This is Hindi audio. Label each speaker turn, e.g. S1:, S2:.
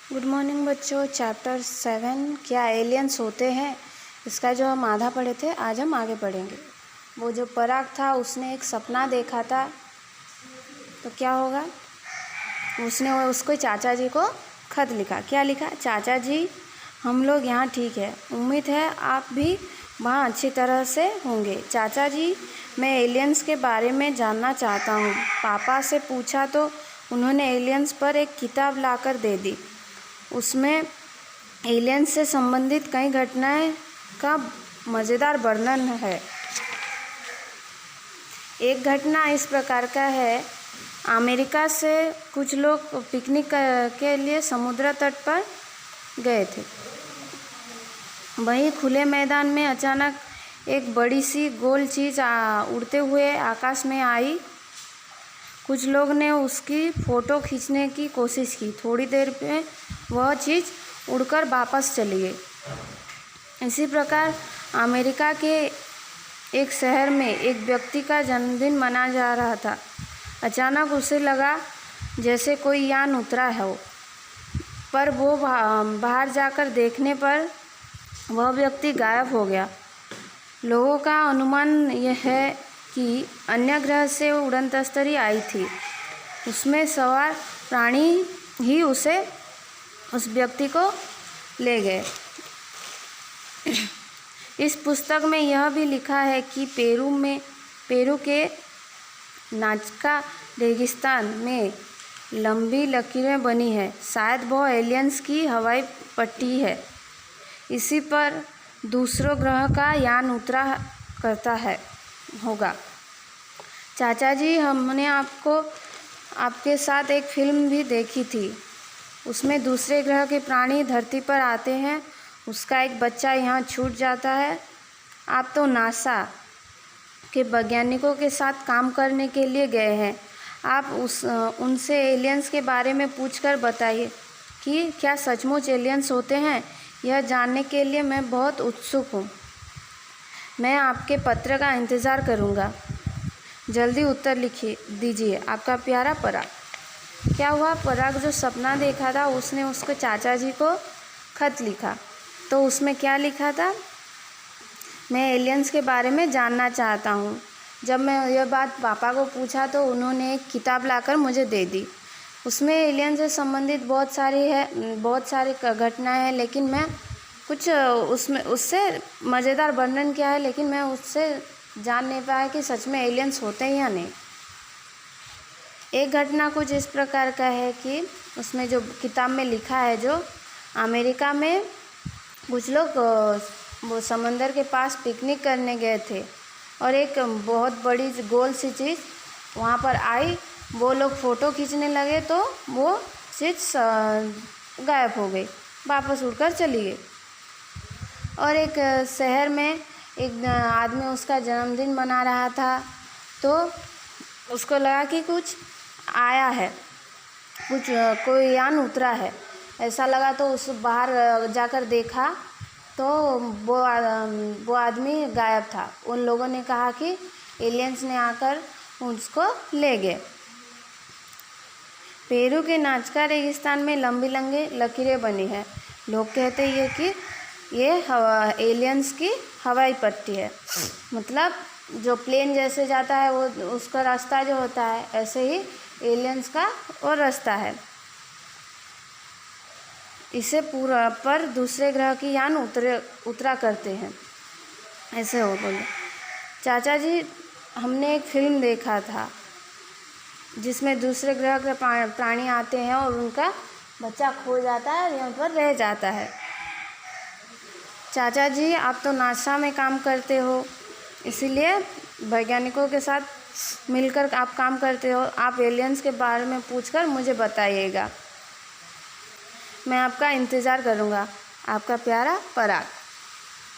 S1: गुड मॉर्निंग बच्चों। चैप्टर 7 क्या एलियंस होते हैं, इसका जो हम आधा पढ़े थे आज हम आगे पढ़ेंगे। वो जो पराग था उसने एक सपना देखा था, तो क्या होगा, उसने उसको चाचा जी को खत लिखा। क्या लिखा? चाचा जी, हम लोग यहाँ ठीक है, उम्मीद है आप भी वहाँ अच्छी तरह से होंगे। चाचा जी, मैं एलियंस के बारे में जानना चाहता हूँ। पापा से पूछा तो उन्होंने एलियंस पर एक किताब लाकर दे दी। उसमें एलियंस से संबंधित कई घटनाएं का मज़ेदार वर्णन है। एक घटना इस प्रकार का है, अमेरिका से कुछ लोग पिकनिक के लिए समुद्र तट पर गए थे। वहीं खुले मैदान में अचानक एक बड़ी सी गोल चीज़ उड़ते हुए आकाश में आई। कुछ लोग ने उसकी फ़ोटो खींचने की कोशिश की। थोड़ी देर में वह चीज़ उड़कर वापस चली गई। इसी प्रकार अमेरिका के एक शहर में एक व्यक्ति का जन्मदिन मनाया जा रहा था। अचानक उसे लगा जैसे कोई यान उतरा हो, पर वो बाहर जाकर देखने पर वह व्यक्ति गायब हो गया। लोगों का अनुमान यह है कि अन्य ग्रह से उड़न तस्तरी आई थी। उसमें सवार प्राणी ही उस व्यक्ति को ले गए। इस पुस्तक में यह भी लिखा है कि पेरू के नाजका रेगिस्तान में लंबी लकीरें बनी है। शायद वह एलियंस की हवाई पट्टी है। इसी पर दूसरों ग्रह का यान उतरा करता है होगा। चाचा जी, हमने आपके साथ एक फिल्म भी देखी थी। उसमें दूसरे ग्रह के प्राणी धरती पर आते हैं। उसका एक बच्चा यहाँ छूट जाता है। आप तो नासा के वैज्ञानिकों के साथ काम करने के लिए गए हैं। आप उनसे एलियंस के बारे में पूछकर बताइए कि क्या सचमुच एलियंस होते हैं। यह जानने के लिए मैं बहुत उत्सुक हूँ। मैं आपके पत्र का इंतज़ार करूँगा। जल्दी उत्तर लिखिए दीजिए। आपका प्यारा पराग। क्या हुआ? पराग जो सपना देखा था उसने उसके चाचा जी को खत लिखा। तो उसमें क्या लिखा था? मैं एलियंस के बारे में जानना चाहता हूँ। जब मैं यह बात पापा को पूछा तो उन्होंने एक किताब लाकर मुझे दे दी। उसमें एलियन से संबंधित बहुत सारी घटनाएं हैं, लेकिन मैं कुछ उससे मज़ेदार वर्णन किया है, लेकिन मैं उससे जान नहीं पाया कि सच में एलियंस होते हैं या नहीं। एक घटना कुछ इस प्रकार का है कि उसमें जो किताब में लिखा है, जो अमेरिका में कुछ लोग वो समंदर के पास पिकनिक करने गए थे और एक बहुत बड़ी गोल सी चीज़ वहाँ पर आई। वो लोग फ़ोटो खींचने लगे तो वो चीज़ गायब हो गई, वापस उड़कर चली गई। और एक शहर में एक आदमी उसका जन्मदिन मना रहा था, तो उसको लगा कि कुछ आया है, कोई यान उतरा है, ऐसा लगा। तो उस बाहर जाकर देखा तो वो आदमी गायब था। उन लोगों ने कहा कि एलियंस ने आकर उसको ले गए। पेरू के नाजका रेगिस्तान में लंबी लंबी लकीरें बनी है। लोग कहते हैं कि ये एलियंस की हवाई पट्टी है। मतलब जो प्लेन जैसे जाता है वो उसका रास्ता जो होता है, ऐसे ही एलियंस का वो रास्ता है। इसे पूरा पर दूसरे ग्रह की यान उतरा करते हैं, ऐसे हो बोले। चाचा जी, हमने एक फिल्म देखा था जिसमें दूसरे ग्रह के प्राणी आते हैं और उनका बच्चा खो जाता है और यहाँ पर रह जाता है। चाचा जी, आप तो नासा में काम करते हो, इसीलिए वैज्ञानिकों के साथ मिलकर आप काम करते हो। आप एलियंस के बारे में पूछकर मुझे बताइएगा। मैं आपका इंतज़ार करूँगा। आपका प्यारा पराग।